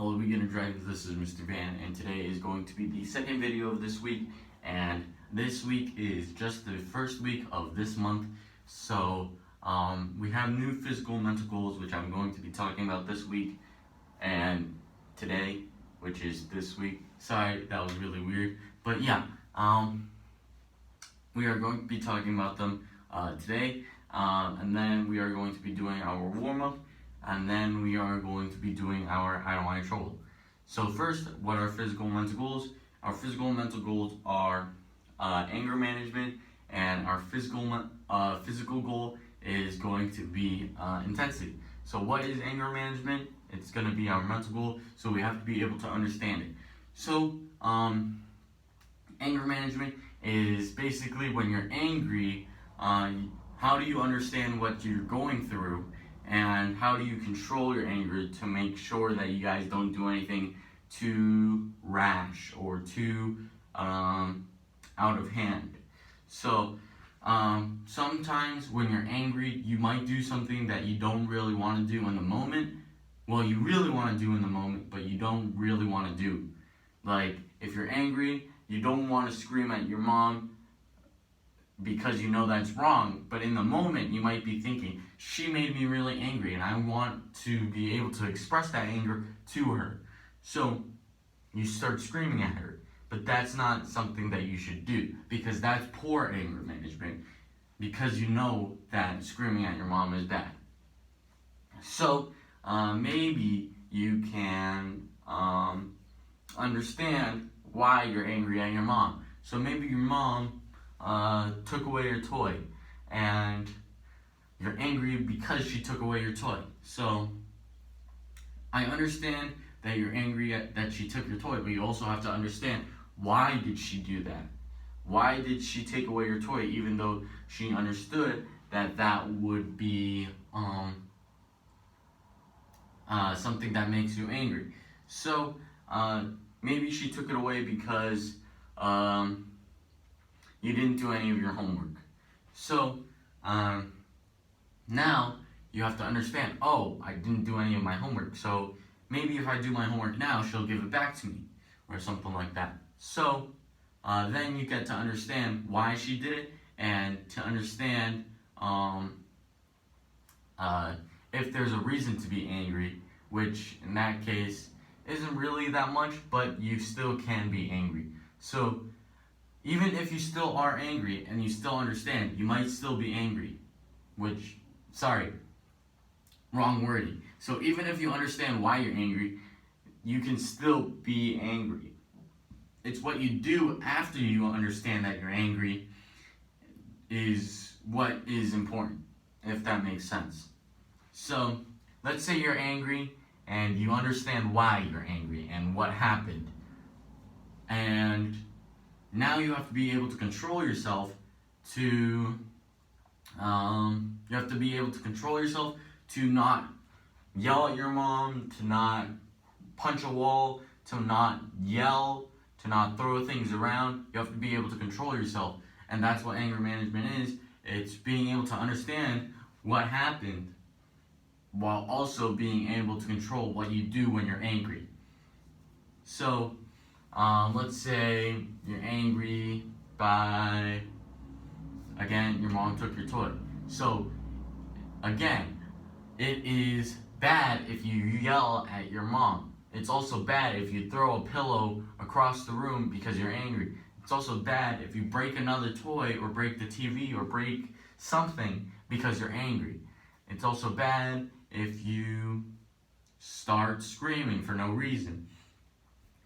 Hello beginner dragons, this is Mr. Van, and today is going to be the second video of this week, and this week is just the first week of this month. So we have new physical and mental goals, which I'm going to be talking about this week and today, which is this week. Sorry, that was really weird, but yeah, we are going to be talking about them today, and then we are going to be doing our warm-up, and then we are going to be doing our I don't want to trouble. So first, what are physical and mental goals? Our physical and mental goals are anger management, and our physical goal is going to be intensity. So what is anger management? It's going to be our mental goal, so we have to be able to understand it. So anger management is basically when you're angry, how do you understand what you're going through, and how do you control your anger to make sure that you guys don't do anything too rash or too out of hand. So sometimes when you're angry, you might do something that you don't really want to do in the moment. Well, you really want to do in the moment, but you don't really want to do. Like, if you're angry, you don't want to scream at your mom because you know that's wrong, but in the moment you might be thinking, she made me really angry and I want to be able to express that anger to her. So you start screaming at her, but that's not something that you should do, because that's poor anger management, because you know that screaming at your mom is bad. So maybe you can understand why you're angry at your mom. So maybe your mom took away your toy, and you're angry because she took away your toy. So I understand that you're angry that she took your toy, but you also have to understand, why did she do that? Why did she take away your toy, even though she understood that that would be something that makes you angry? So maybe she took it away because you didn't do any of your homework. So now you have to understand, oh, I didn't do any of my homework, so maybe if I do my homework now, she'll give it back to me, or something like that. So then you get to understand why she did it, and to understand if there's a reason to be angry, which in that case isn't really that much, but you still can be angry. So even if you still are angry and you still understand, you might still be angry, wrong wording. So even if you understand why you're angry, you can still be angry. It's what you do after you understand that you're angry is what is important, if that makes sense. So let's say you're angry and you understand why you're angry and what happened. And now you have to be able to control yourself to not yell at your mom, to not punch a wall, to not yell, to not throw things around. You have to be able to control yourself. And that's what anger management is. It's being able to understand what happened while also being able to control what you do when you're angry. So let's say you're angry by, again, your mom took your toy. So again, it is bad if you yell at your mom. It's also bad if you throw a pillow across the room because you're angry. It's also bad if you break another toy or break the TV or break something because you're angry. It's also bad if you start screaming for no reason.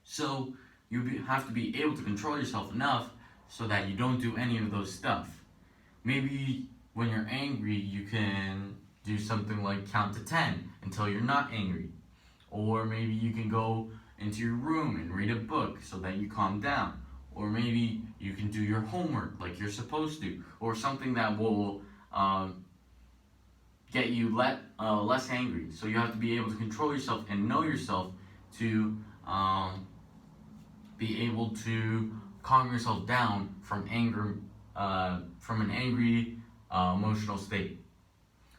So you have to be able to control yourself enough so that you don't do any of those stuff. Maybe when you're angry, you can do something like count to 10 until you're not angry. Or maybe you can go into your room and read a book so that you calm down. Or maybe you can do your homework like you're supposed to, or something that will get you less angry. So you have to be able to control yourself and know yourself to be able to calm yourself down from an angry emotional state.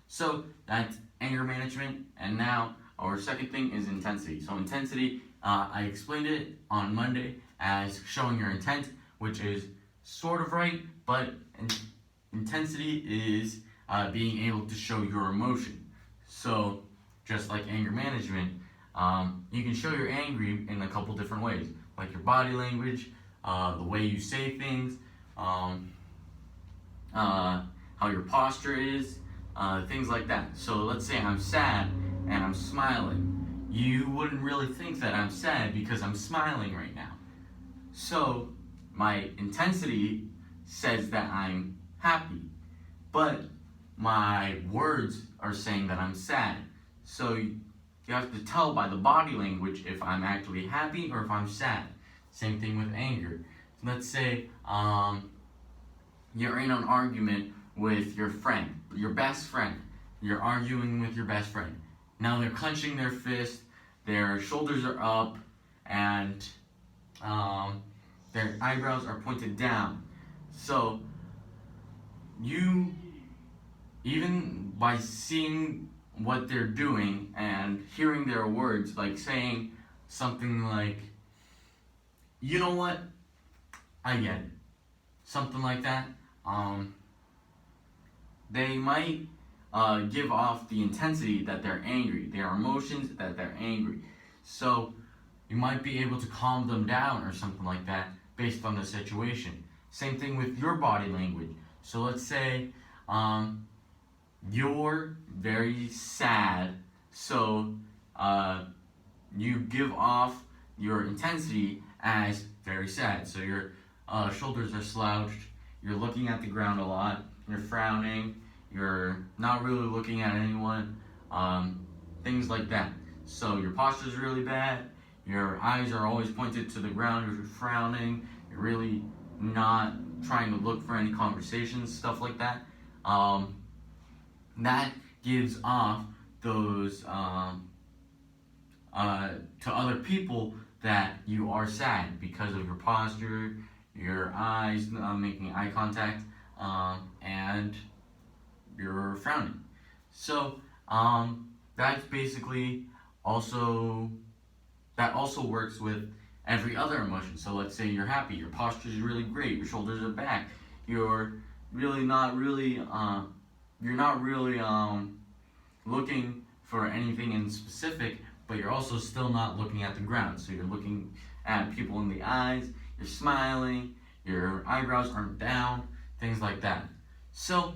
So that's anger management, and now Our second thing is intensity. So intensity, I explained it on Monday as showing your intent, which is sort of right, but intensity is being able to show your emotion. So just like anger management, you can show you're angry in a couple different ways, like your body language, the way you say things, how your posture is, things like that. So let's say I'm sad and I'm smiling. You wouldn't really think that I'm sad because I'm smiling right now. So my intensity says that I'm happy, but my words are saying that I'm sad. So you have to tell by the body language if I'm actually happy or if I'm sad. Same thing with anger. Let's say you're in an argument with your friend, your best friend. You're arguing with your best friend. Now they're clenching their fist, their shoulders are up, and their eyebrows are pointed down. So you, even by seeing what they're doing and hearing their words, like saying something like, you know what, I get it, something like that, they might give off the intensity that they're angry, their emotions that they're angry. So you might be able to calm them down or something like that based on the situation. Same thing with your body language. So let's say you're very sad, so you give off your intensity as very sad. So your shoulders are slouched, you're looking at the ground a lot, you're frowning, you're not really looking at anyone, things like that. So your posture is really bad, your eyes are always pointed to the ground, you're frowning, you're really not trying to look for any conversations, stuff like that. That gives off those to other people that you are sad because of your posture, your eyes making eye contact, and you're frowning. So that's basically that also works with every other emotion. So let's say you're happy, your posture is really great, your shoulders are back, you're not really looking for anything in specific, but you're also still not looking at the ground. So you're looking at people in the eyes, you're smiling, your eyebrows aren't down, things like that. So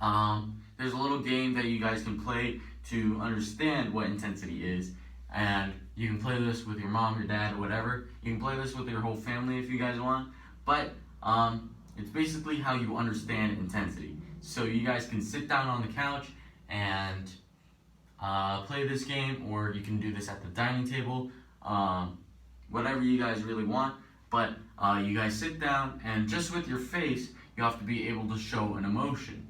there's a little game that you guys can play to understand what intensity is, and you can play this with your mom, your dad, whatever. You can play this with your whole family if you guys want, but it's basically how you understand intensity. So you guys can sit down on the couch and play this game, or you can do this at the dining table, whatever you guys really want. But you guys sit down, and just with your face, you have to be able to show an emotion.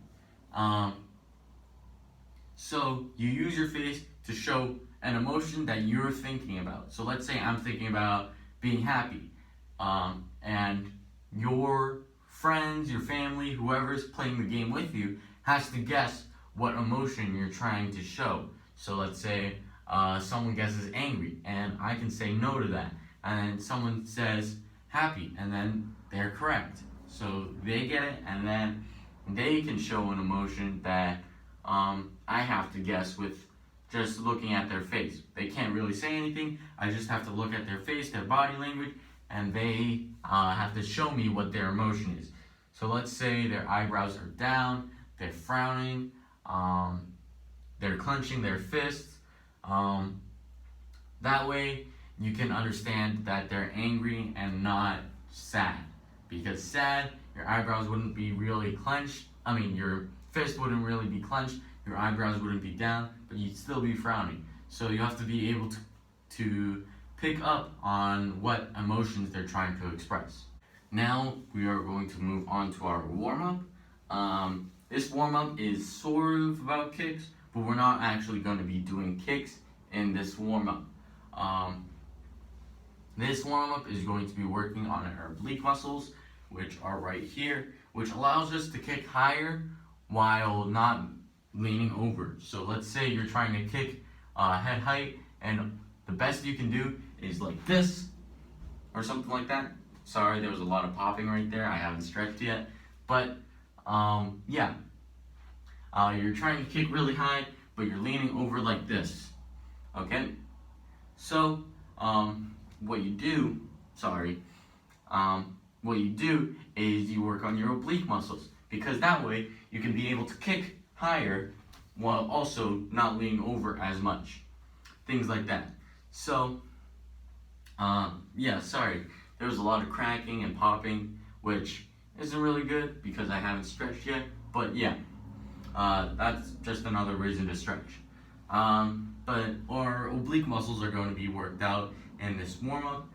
So you use your face to show an emotion that you're thinking about. So let's say I'm thinking about being happy, and your friends, your family, whoever's playing the game with you has to guess what emotion you're trying to show. So let's say someone guesses angry, and I can say no to that, and then someone says happy, and then they're correct. So they get it, and then they can show an emotion that I have to guess with just looking at their face. They can't really say anything, I just have to look at their face, their body language, and they have to show me what their emotion is. So let's say their eyebrows are down, they're frowning, they're clenching their fists. That way you can understand that they're angry and not sad. Because sad, your eyebrows wouldn't be really clenched. Your fist wouldn't really be clenched, your eyebrows wouldn't be down, but you'd still be frowning. So you have to be able to pick up on what emotions they're trying to express. Now we are going to move on to our warm-up. This warm-up is sort of about kicks, but we're not actually going to be doing kicks in this warm-up. This warm-up is going to be working on our oblique muscles, which are right here, which allows us to kick higher while not leaning over. So let's say you're trying to kick head height, and the best you can do is like this or something like that. Sorry, there was a lot of popping right there. I haven't stretched yet, but yeah, you're trying to kick really high, but you're leaning over like this. Okay, so what you do, what you do is you work on your oblique muscles, because that way you can be able to kick higher while also not leaning over as much. Things like that. So, yeah, sorry. There was a lot of cracking and popping, which isn't really good because I haven't stretched yet. But yeah, that's just another reason to stretch. But our oblique muscles are going to be worked out in this warm-up.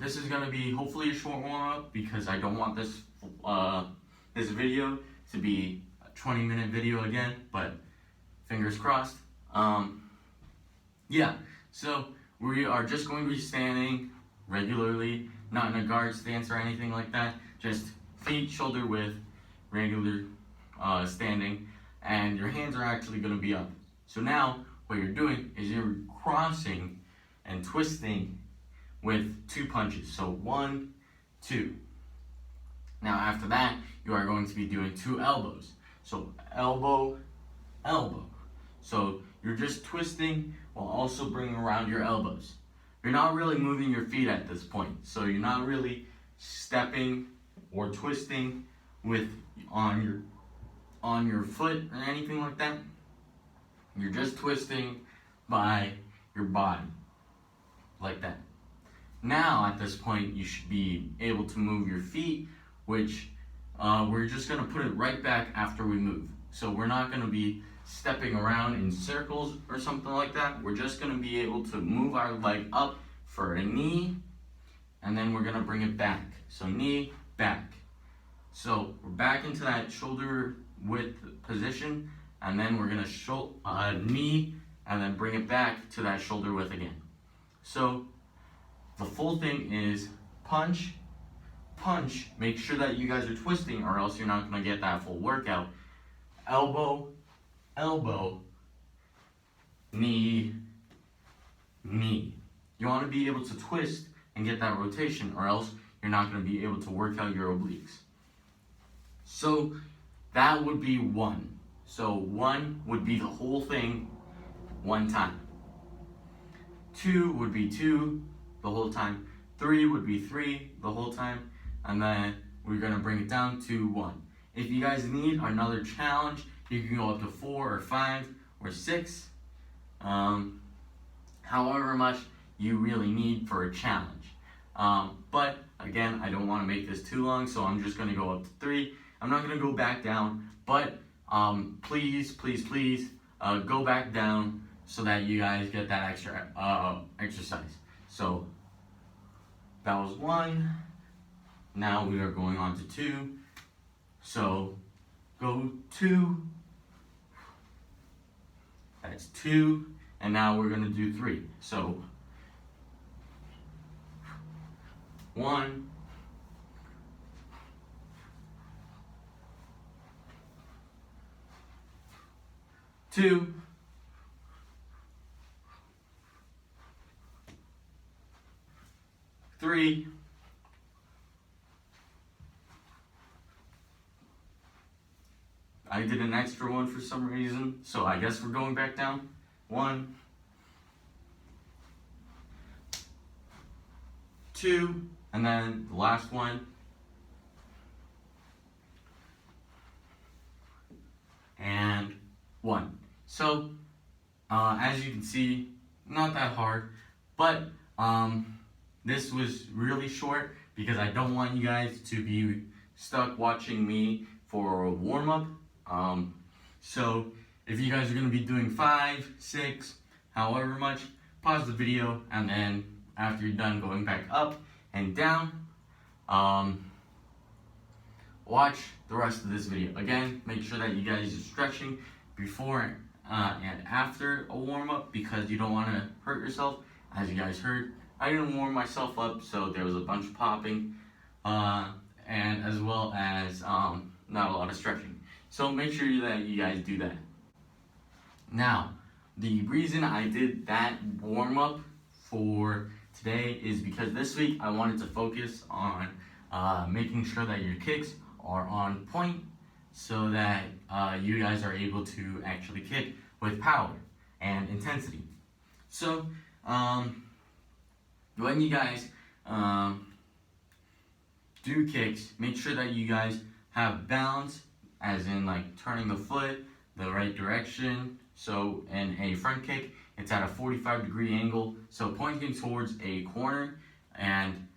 This is going to be hopefully a short warm-up because I don't want this this video to be a 20-minute video again, but fingers crossed. Yeah, so we are just going to be standing regularly, not in a guard stance or anything like that, just feet shoulder width, regular standing, and your hands are actually going to be up. So now what you're doing is you're crossing and twisting with 2 punches. So 1, 2. Now after that, you are going to be doing 2 elbows. So elbow, elbow. So you're just twisting while also bringing around your elbows. You're not really moving your feet at this point. So you're not really stepping or twisting with on your foot or anything like that. You're just twisting by your body, like that. Now at this point, you should be able to move your feet, which we're just gonna put it right back after we move. So we're not gonna be stepping around in circles or something like that. We're just gonna be able to move our leg up for a knee, and then we're gonna bring it back. So knee, back. So we're back into that shoulder width position, and then we're gonna knee, and then bring it back to that shoulder width again. So the full thing is punch, punch. Make sure that you guys are twisting, or else you're not gonna get that full workout. Elbow, elbow, knee, knee. You want to be able to twist and get that rotation, or else you're not going to be able to work out your obliques. So that would be 1. So 1 would be the whole thing 1 time. 2 would be 2 the whole time. 3 would be 3 the whole time. And then we're going to bring it down to 1. If you guys need another challenge, you can go up to 4 or 5 or 6. However much you really need for a challenge. But again, I don't want to make this too long, so I'm just going to go up to 3. I'm not going to go back down, but please, please, please go back down so that you guys get that extra exercise. So that was 1. Now we are going on to 2. So go 2. That's 2. And now we're going to do 3. So 1, 2, 3, 'I did an extra one for some reason, so I guess we're going back down. 1, 2, and then the last one. And 1. So, as you can see, not that hard, but this was really short because I don't want you guys to be stuck watching me for a warm-up. So if you guys are going to be doing 5, 6, however much, pause the video, and then after you're done going back up and down, watch the rest of this video. Again, make sure that you guys are stretching before and after a warm-up, because you don't want to hurt yourself. As you guys heard, I didn't warm myself up, so there was a bunch of popping, and as well as not a lot of stretching. So make sure that you guys do that. Now, the reason I did that warm-up for today is because this week I wanted to focus on making sure that your kicks are on point so that you guys are able to actually kick with power and intensity. So when you guys do kicks, make sure that you guys have balance, as in like turning the foot the right direction. So in a front kick, it's at a 45-degree angle, so pointing towards a corner. And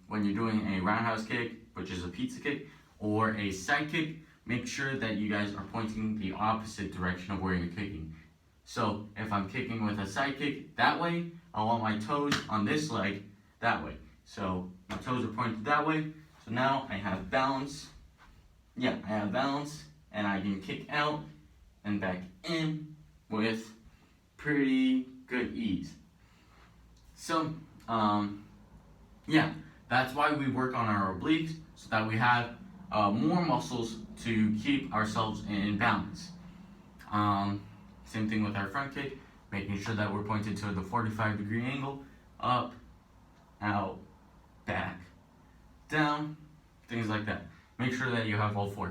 when you're doing a roundhouse kick, which is a pizza kick, or a side kick, make sure that you guys are pointing the opposite direction of where you're kicking. So if I'm kicking with a side kick that way, I want my toes on this leg that way. So my toes are pointed that way. So now I have balance. Yeah, I have balance, and I can kick out and back in with pretty good ease. So, yeah, that's why we work on our obliques, so that we have more muscles to keep ourselves in balance. Same thing with our front kick, making sure that we're pointed to the 45-degree angle, up, out, back, down, things like that. Make sure that you have all four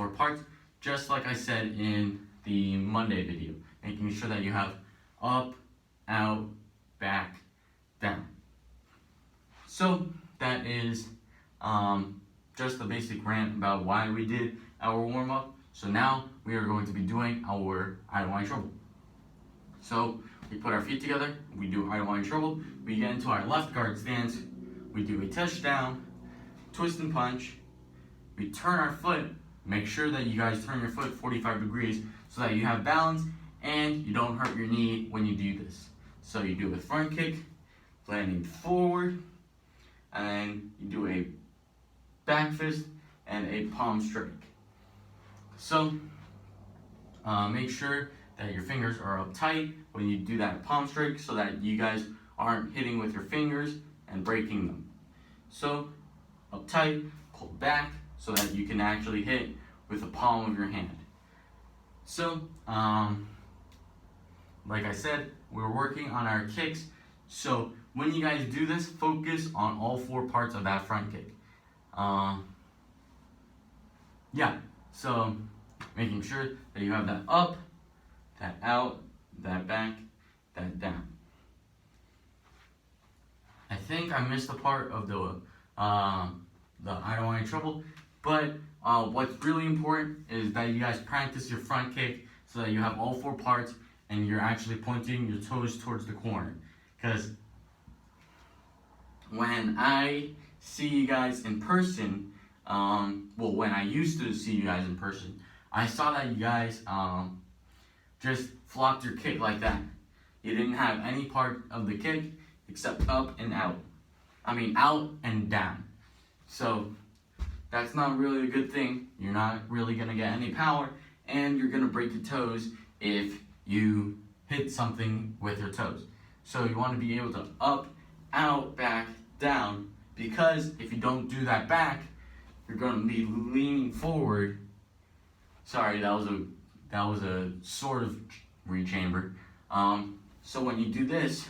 parts, just like I said in the Monday video, making sure that you have up, out, back, down. So that is just the basic rant about why we did our warm-up. So now we are going to be doing our I don't want any trouble. So we put our feet together, we do I don't want any trouble, we get into our left guard stance, we do a touchdown, twist and punch, we turn our foot, make sure that you guys turn your foot 45 degrees so that you have balance and you don't hurt your knee when you do this. So you do a front kick, landing forward, and then you do a back fist and a palm strike. So make sure that your fingers are up tight when you do that palm strike so that you guys aren't hitting with your fingers and breaking them. So up tight, pull back so that you can actually hit with the palm of your hand. So like I said, we're working on our kicks. So when you guys do this, focus on all four parts of that front kick. Yeah, so making sure that you have that up, that out, that back, that down. I think I missed a part of the I don't want any trouble, but what's really important is that you guys practice your front kick so that you have all four parts and you're actually pointing your toes towards the corner. Because when I see you guys in person, when I used to see you guys in person, I saw that you guys just flopped your kick like that. You didn't have any part of the kick except up and out. Out and down. So that's not really a good thing. You're not really gonna get any power, and you're gonna break your toes if you hit something with your toes. So you wanna be able to up, out, back, down, because if you don't do that back, you're gonna be leaning forward. Sorry, that was a sort of rechamber. So when you do this,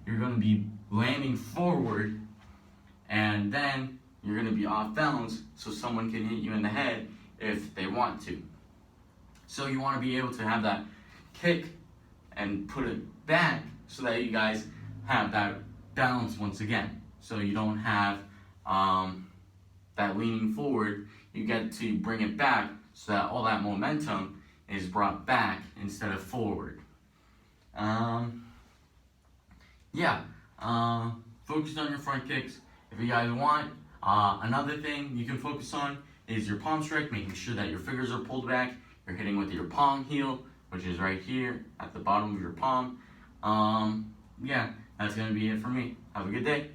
you're gonna be landing forward, and then you're gonna be off balance, so someone can hit you in the head if they want to. So you wanna be able to have that kick and put it back so that you guys have that balance once again. So you don't have that leaning forward, you get to bring it back so that all that momentum is brought back instead of forward. Focus on your front kicks. If you guys want, another thing you can focus on is your palm strike, making sure that your fingers are pulled back. You're hitting with your palm heel, which is right here at the bottom of your palm. That's gonna be it for me. Have a good day.